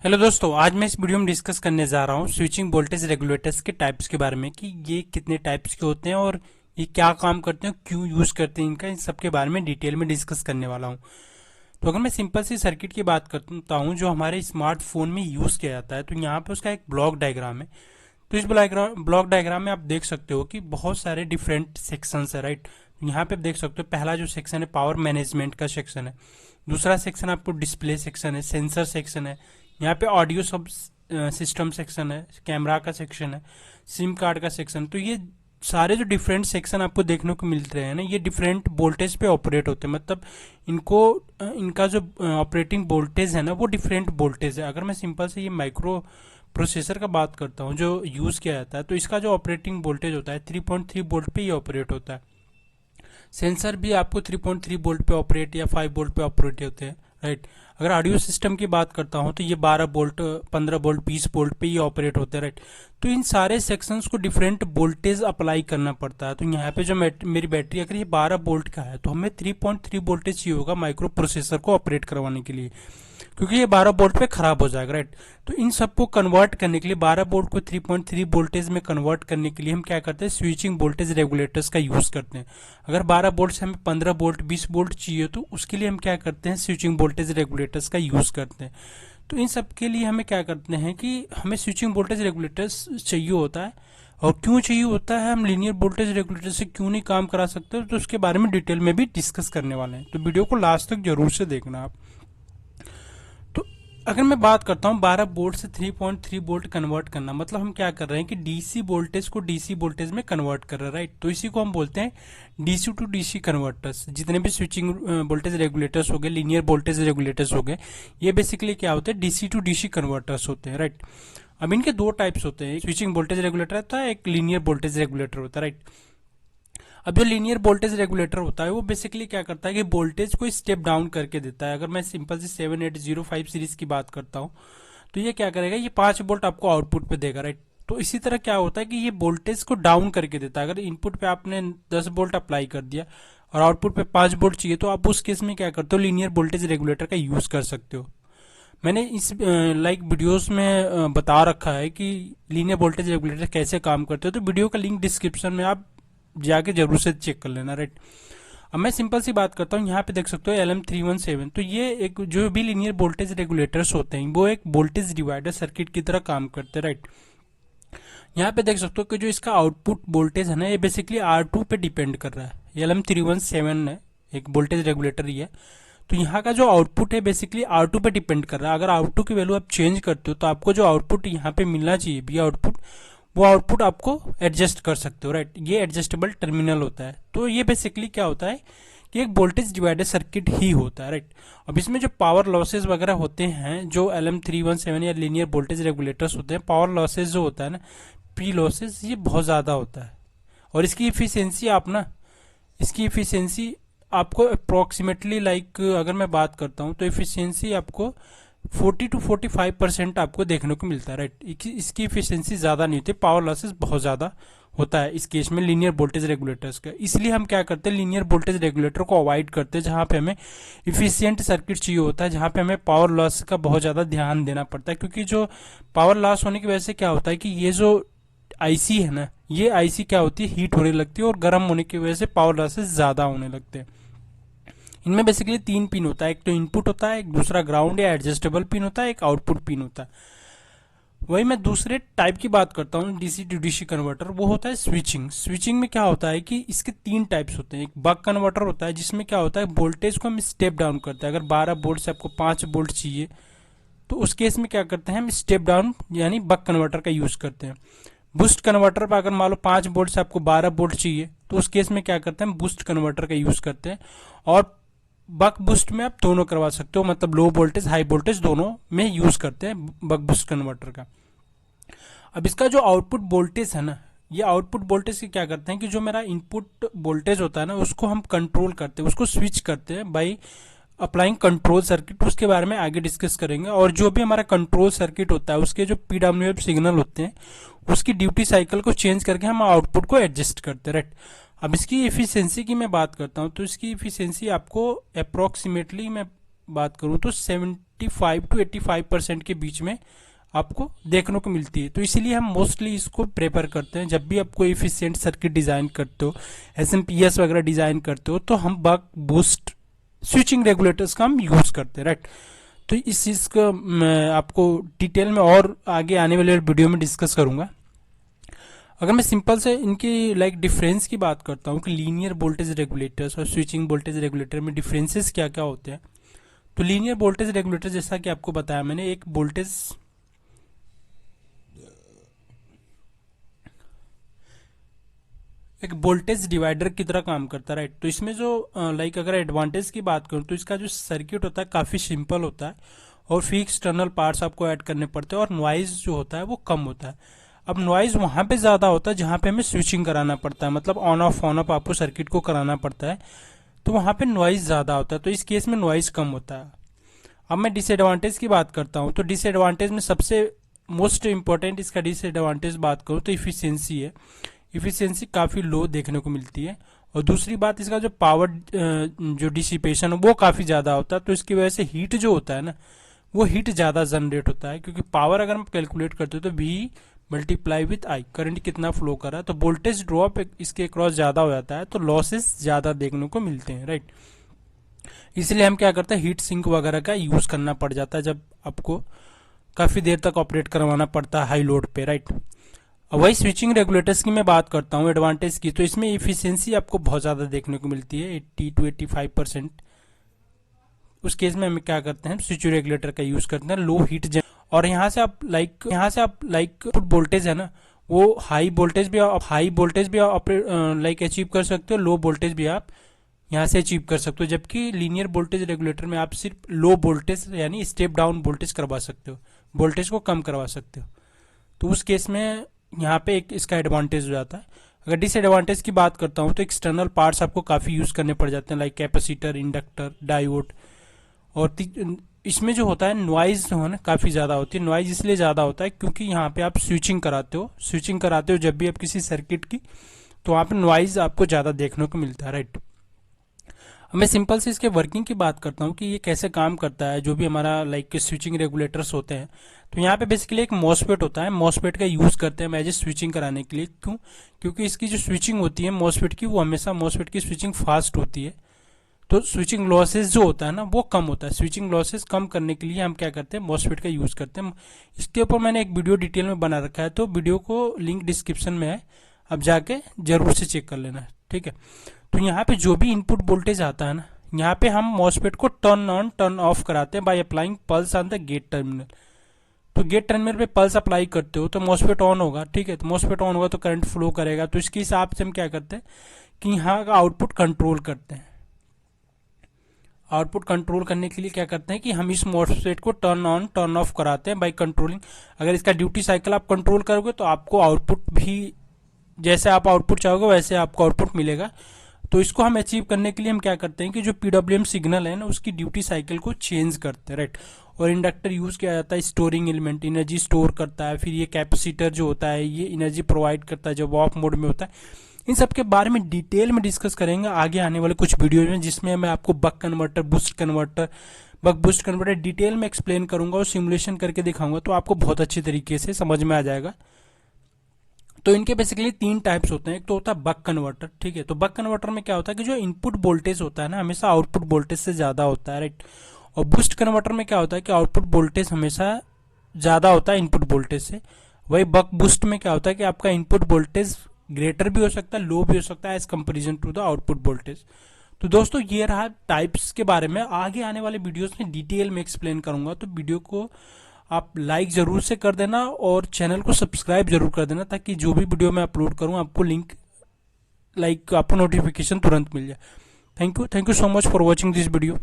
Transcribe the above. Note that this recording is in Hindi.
हेलो दोस्तों, आज मैं इस वीडियो में डिस्कस करने जा रहा हूँ स्विचिंग वोल्टेज रेगुलेटर्स के टाइप्स के बारे में कि ये कितने टाइप्स के होते हैं और ये क्या काम करते हैं, क्यों यूज करते हैं इनका, इन सब के बारे में डिटेल में डिस्कस करने वाला हूँ। तो अगर मैं सिंपल सी सर्किट की बात करता हूँ जो हमारे स्मार्टफोन में यूज किया जाता है, तो यहाँ पे उसका एक ब्लॉक डायग्राम है। तो इस ब्लॉक डायग्राम में आप देख सकते हो कि बहुत सारे डिफरेंट सेक्शंस है, राइट। यहाँ पे आप देख सकते हो पहला जो सेक्शन है पावर मैनेजमेंट का सेक्शन है। दूसरा सेक्शन आपको डिस्प्ले सेक्शन है, सेंसर सेक्शन है। यहाँ पे ऑडियो सब सिस्टम सेक्शन है, कैमरा का सेक्शन है, सिम कार्ड का सेक्शन। तो ये सारे जो डिफरेंट सेक्शन आपको देखने को मिल रहे हैं ना, ये डिफरेंट वोल्टेज पे ऑपरेट होते हैं। मतलब इनको इनका जो ऑपरेटिंग वोल्टेज है ना, वो डिफरेंट वोल्टेज है। अगर मैं सिंपल से ये माइक्रो प्रोसेसर का बात करता हूँ जो यूज़ किया जाता है, तो इसका जो ऑपरेटिंग वोल्टेज होता है 3.3 वोल्ट पे ये ऑपरेट होता है। सेंसर भी आपको 3.3 वोल्ट पे ऑपरेट या 5 वोल्ट पे ऑपरेट होते हैं, राइट। अगर ऑडियो सिस्टम की बात करता हूँ तो ये 12 वोल्ट, 15 वोल्ट, 20 वोल्ट पे ये ऑपरेट होते हैं, राइट। तो इन सारे सेक्शंस को डिफरेंट वोल्टेज अप्लाई करना पड़ता है। तो यहाँ पे जो मेरी बैटरी अगर ये 12 वोल्ट का है तो हमें 3.3 वोल्टेज चाहिए होगा माइक्रो प्रोसेसर को ऑपरेट करवाने के लिए, क्योंकि ये 12 वोल्ट पे खराब हो जाएगा, राइट। तो इन सबको कन्वर्ट करने के लिए 12 वोल्ट को 3.3 वोल्टेज में कन्वर्ट करने के लिए हम क्या करते हैं, स्विचिंग वोल्टेज रेगुलेटर्स का यूज करते हैं। अगर 12 वोल्ट से हमें 15 वोल्ट, 20 वोल्ट चाहिए तो उसके लिए हम क्या करते हैं, स्विचिंग वोल्टेज रेगुलेटर्स का यूज करते हैं। तो इन सब के लिए हमें क्या करते हैं कि हमें स्विचिंग वोल्टेज रेगुलेटर्स चाहिए होता है। और क्यों चाहिए होता है, हम लीनियर वोल्टेज रेगुलेटर से क्यों नहीं काम करा सकते, तो उसके बारे में डिटेल में भी डिस्कस करने वाले हैं। तो वीडियो को लास्ट तक जरूर से देखना आप। तो अगर मैं बात करता हूँ 12 वोल्ट से 3.3 वोल्ट कन्वर्ट करना, मतलब हम क्या कर रहे हैं कि डीसी वोल्टेज को डीसी वोल्टेज में कन्वर्ट कर रहे हैं, राइट। तो इसी को हम बोलते हैं डीसी टू डीसी कन्वर्टर्स। जितने भी स्विचिंग वोल्टेज रेगुलेटर्स हो गए, लीनियर वोल्टेज रेगुलेटर्स हो गए, ये बेसिकली क्या होते हैं, डीसी टू डीसी कन्वर्टर्स होते हैं, राइट। अब इनके दो टाइप्स होते हैं, स्विचिंग वोल्टेज रेगुलेटर होता है, एक लीनियर वोल्टेज रेगुलेटर होता है, राइट। अब जो लीनियर वोल्टेज रेगुलेटर होता है वो बेसिकली क्या करता है कि वोल्टेज को स्टेप डाउन करके देता है। अगर मैं सिंपल से 7805 सीरीज की बात करता हूँ तो ये क्या करेगा, ये 5 वोल्ट आपको आउटपुट पे देगा, राइट। तो इसी तरह क्या होता है कि ये वोल्टेज को डाउन करके देता है। अगर इनपुट पे आपने 10 वोल्ट अप्लाई कर दिया और आउटपुट पे 5 वोल्ट चाहिए, तो आप उस केस में क्या करते हो, लीनियर वोल्टेज रेगुलेटर का यूज कर सकते हो। मैंने इस लाइक वीडियोस में बता रखा है कि लीनियर वोल्टेज रेगुलेटर कैसे काम करते हो, तो वीडियो का लिंक डिस्क्रिप्शन में आप जाके जरूर से चेक कर लेना, राइट। अब मैं सिंपल सी बात करता हूँ, यहाँ पे देख सकते हो LM317। तो ये एक जो भी लीनियर वोल्टेज रेगुलेटर्स होते हैं वो एक वोल्टेज डिवाइडर सर्किट की तरह काम करते हैं, राइट। यहाँ पे देख सकते हो कि जो इसका आउटपुट वोल्टेज है ना, ये बेसिकली R2 पे डिपेंड कर रहा है। LM317 है, एक वोल्टेज रेगुलेटर ही है। तो यहाँ का जो आउटपुट है बेसिकली R2 पे डिपेंड कर रहा है। अगर R2 की वैल्यू आप चेंज करते हो तो आपको जो आउटपुट यहाँ पे मिलना चाहिए भी आउटपुट, वो आउटपुट आपको एडजस्ट कर सकते हो, राइट। ये एडजस्टेबल टर्मिनल होता है। तो ये बेसिकली क्या होता है कि एक वोल्टेज डिवाइडर सर्किट ही होता है, राइट। अब इसमें जो पावर लॉसेज वगैरह होते हैं, जो LM317 या लीनियर वोल्टेज रेगुलेटर्स होते हैं, पावर लॉसेज जो होता है ना, पी लॉसेज, ये बहुत ज़्यादा होता है। और इसकी इफिशियंसी आप ना, इसकी इफिशियंसी आपको अप्रोक्सीमेटली लाइक अगर मैं बात करता हूँ तो इफिशियंसी आपको 40 to 45% आपको देखने को मिलता है, राइट। इसकी इफिशियंसी ज़्यादा नहीं होती, पावर लॉसेस बहुत ज़्यादा होता है इस केस में लीनियर वोल्टेज रेगुलेटर्स का। इसलिए हम क्या करते हैं, लीनियर वोल्टेज रेगुलेटर को अवॉइड करते हैं, जहाँ पे हमें इफिशियंट सर्किट चाहिए होता है, जहाँ पे हमें पावर लॉस का बहुत ज़्यादा ध्यान देना पड़ता है। क्योंकि जो पावर लॉस होने की वजह से क्या होता है कि ये जो आईसी है ना, ये आईसी क्या होती है, हीट होने लगती है और गर्म होने की वजह से पावर लॉसेस ज़्यादा होने लगते हैं। इनमें बेसिकली 3 पिन होता है, एक तो इनपुट होता है, एक दूसरा ग्राउंड या एडजस्टेबल पिन होता है, एक आउटपुट पिन होता है। वही मैं दूसरे टाइप की बात करता हूँ, डीसी टू डीसी कन्वर्टर, वो होता है स्विचिंग। स्विचिंग में क्या होता है कि इसके 3 टाइप्स होते हैं। एक बक कन्वर्टर होता है जिसमें क्या होता है, वोल्टेज को हम स्टेप डाउन करते हैं। अगर 12 वोल्ट से आपको 5 वोल्ट चाहिए तो उस केस में क्या करते हैं, हम स्टेप डाउन यानी बक कन्वर्टर का यूज करते हैं। बूस्ट कन्वर्टर पर अगर मान लो 5 वोल्ट से आपको 12 वोल्ट चाहिए तो उस केस में क्या करते हैं, बूस्ट कन्वर्टर का यूज करते हैं। और बक बूस्ट में आप दोनों करवा सकते हो, मतलब लो वोल्टेज हाई वोल्टेज दोनों में यूज करते हैं बक बूस्ट कन्वर्टर का। अब इसका जो आउटपुट वोल्टेज है ना, ये आउटपुट वोल्टेज की क्या करते हैं कि जो मेरा इनपुट वोल्टेज होता है ना, उसको हम कंट्रोल करते हैं, उसको स्विच करते हैं बाई अप्लाइंग कंट्रोल सर्किट। उसके बारे में आगे डिस्कस करेंगे। और जो भी हमारा कंट्रोल सर्किट होता है उसके जो पीडब्ल्यूएम सिग्नल होते हैं, उसकी ड्यूटी साइकिल को चेंज करके हम आउटपुट को एडजस्ट करते हैं, राइट। अब इसकी एफिशिएंसी की मैं बात करता हूँ तो इसकी एफिशिएंसी आपको अप्रोक्सीमेटली मैं बात करूँ तो 75 to 85% के बीच में आपको देखने को मिलती है। तो इसीलिए हम मोस्टली इसको प्रेफर करते हैं जब भी आप कोई एफिशिएंट सर्किट डिजाइन करते हो, एसएमपीएस वगैरह डिजाइन करते हो, तो हम बक बूस्ट स्विचिंग रेगुलेटर्स का हम यूज करते हैं, राइट। तो इस चीज का मैं आपको डिटेल में और आगे आने वाले वीडियो में डिस्कस करूंगा। अगर मैं सिंपल से इनकी डिफरेंस की बात करता हूँ कि लीनियर वोल्टेज रेगुलेटर्स और स्विचिंग वोल्टेज रेगुलेटर में डिफरेंसेस क्या क्या होते हैं, तो लीनियर वोल्टेज रेगुलेटर जैसा कि आपको बताया मैंने, एक वोल्टेज डिवाइडर की तरह काम करता है, राइट। तो इसमें जो अगर एडवांटेज की बात करूं तो इसका जो सर्किट होता है काफ़ी सिंपल होता है और फिक्स टर्नल पार्ट्स आपको ऐड करने पड़ते हैं और नॉइज जो होता है वो कम होता है। अब नॉइज वहां पे ज़्यादा होता है जहां पे हमें स्विचिंग कराना पड़ता है, मतलब ऑन ऑफ आपको सर्किट को कराना पड़ता है, तो वहां पे नॉइज ज़्यादा होता है। तो इस केस में नॉइज कम होता है। अब मैं डिसएडवांटेज की बात करता हूँ, तो डिसएडवांटेज में सबसे मोस्ट इंपॉर्टेंट इसका डिसएडवांटेज बात करूँ तो इफिशियंसी है। इफिशियंसी काफ़ी लो देखने को मिलती है। और दूसरी बात, इसका जो पावर जो डिसिपेशन है वो काफ़ी ज़्यादा होता है, तो इसकी वजह से हीट जो होता है ना, वो हीट ज़्यादा जनरेट होता है, क्योंकि पावर अगर हम कैलकुलेट करते हो तो V multiply with I, current कितना फ्लो कर रहा है, तो वोल्टेज ड्रॉप इसके क्रॉस ज़्यादा हो जाता है, तो लॉसेस ज़्यादा देखने को मिलते हैं, राइट। इसलिए हम क्या करते हैं, हीट सिंक वगैरह का यूज़ करना पड़ जाता है जब आपको काफ़ी देर तक ऑपरेट करवाना पड़ता है हाई लोड पे, राइट। वही स्विचिंग रेगुलेटर्स की मैं बात करता हूँ एडवांटेज की, तो इसमें इफिशियंसी आपको बहुत ज़्यादा देखने को मिलती है, 80 to 85%। उस केस में हम क्या करते हैं, स्विचिंग रेगुलेटर का यूज़ करते हैं, लो हीट और यहाँ से आप वोल्टेज है ना, वो हाई वोल्टेज भी आप अचीव कर सकते हो, लो वोल्टेज भी आप यहाँ से अचीव कर सकते हो, जबकि लीनियर वोल्टेज रेगुलेटर में आप सिर्फ लो वोल्टेज यानी स्टेप डाउन वोल्टेज करवा सकते हो, वोल्टेज को कम करवा सकते हो। तो उस केस में यहाँ पे एक इसका एडवांटेज हो जाता है। अगर डिसएडवांटेज की बात करता हूँ तो एक्सटर्नल पार्ट्स आपको काफ़ी यूज़ करने पड़ जाते हैं, लाइक कैपेसिटर, इंडक्टर, डायोड। और इसमें जो होता है नॉइज जो है ना काफ़ी ज़्यादा होती है। नॉइज इसलिए ज़्यादा होता है क्योंकि यहाँ पे आप स्विचिंग कराते हो जब भी आप किसी सर्किट की, तो वहाँ पे नॉइज आपको ज़्यादा देखने को मिलता है, राइट। अब मैं सिंपल से इसके वर्किंग की बात करता हूँ कि ये कैसे काम करता है, जो भी हमारा स्विचिंग रेगुलेटर्स होते हैं। तो यहाँ पे बेसिकली एक मॉसफेट होता है, मॉसफेट का यूज़ करते हैं एज ए स्विचिंग कराने के लिए। क्यों? क्योंकि इसकी जो स्विचिंग होती है मॉसफेट की, वो हमेशा मॉसफेट की स्विचिंग फास्ट होती है, तो स्विचिंग लॉसेस जो होता है ना वो कम होता है। स्विचिंग लॉसेस कम करने के लिए हम क्या करते हैं, मॉसफेट का यूज़ करते हैं। इसके ऊपर मैंने एक वीडियो डिटेल में बना रखा है, तो वीडियो को लिंक डिस्क्रिप्शन में है, अब जाके जरूर से चेक कर लेना, ठीक है। तो यहाँ पे जो भी इनपुट वोल्टेज आता है ना, यहाँ पे हम मॉसफेट को टर्न ऑन टर्न ऑफ कराते हैं by applying pulse on the gate terminal. तो गेट टर्मिनल पे पल्स अप्लाई करते हो तो मॉसफेट ऑन होगा, ठीक है। तो मॉसफेट ऑन होगा तो करंट फ्लो करेगा। तो इसके हिसाब से हम क्या करते हैं कि यहाँ का आउटपुट कंट्रोल करते हैं। आउटपुट कंट्रोल करने के लिए क्या करते हैं कि हम इस मॉसफेट को टर्न ऑन टर्न ऑफ कराते हैं बाय कंट्रोलिंग। अगर इसका ड्यूटी साइकिल आप कंट्रोल करोगे तो आपको आउटपुट भी, जैसे आप आउटपुट चाहोगे वैसे आपको आउटपुट मिलेगा। तो इसको हम अचीव करने के लिए हम क्या करते हैं कि जो पीडब्ल्यूएम सिग्नल है ना, उसकी ड्यूटी साइकिल को चेंज करते हैं, राइट। और इंडक्टर यूज किया जाता है स्टोरिंग एलिमेंट, एनर्जी स्टोर करता है। फिर ये कैपेसिटर जो होता है ये एनर्जी प्रोवाइड करता है जब ऑफ मोड में होता है। इन सब के बारे में डिटेल में डिस्कस करेंगे आगे आने वाले कुछ वीडियो में, जिसमें मैं आपको buck converter, buck boost converter detail में एक्सप्लेन करूंगा और सिमुलेशन करके दिखाऊंगा, तो आपको बहुत अच्छी तरीके से समझ में आ जाएगा। तो इनके बेसिकली 3 टाइप्स होते हैं। एक तो होता है बक कन्वर्टर, ठीक है। तो बक कन्वर्टर में क्या होता है कि जो इनपुट वोल्टेज होता है ना हमेशा आउटपुट वोल्टेज से ज्यादा होता है, राइट। और बूस्ट कन्वर्टर में क्या होता है कि आउटपुट वोल्टेज हमेशा ज्यादा होता है इनपुट वोल्टेज से। वही बक बूस्ट में क्या होता है कि आपका इनपुट वोल्टेज ग्रेटर भी हो सकता है, लो भी हो सकता है as comparison to the output voltage. तो दोस्तों ये रहा टाइप्स के बारे में। आगे आने वाले वीडियोस में डिटेल में एक्सप्लेन करूंगा, तो वीडियो को आप लाइक जरूर से कर देना और चैनल को सब्सक्राइब जरूर कर देना, ताकि जो भी वीडियो मैं अपलोड करूं आपको लिंक आपको नोटिफिकेशन तुरंत मिल जाए। Thank you so much for watching this video.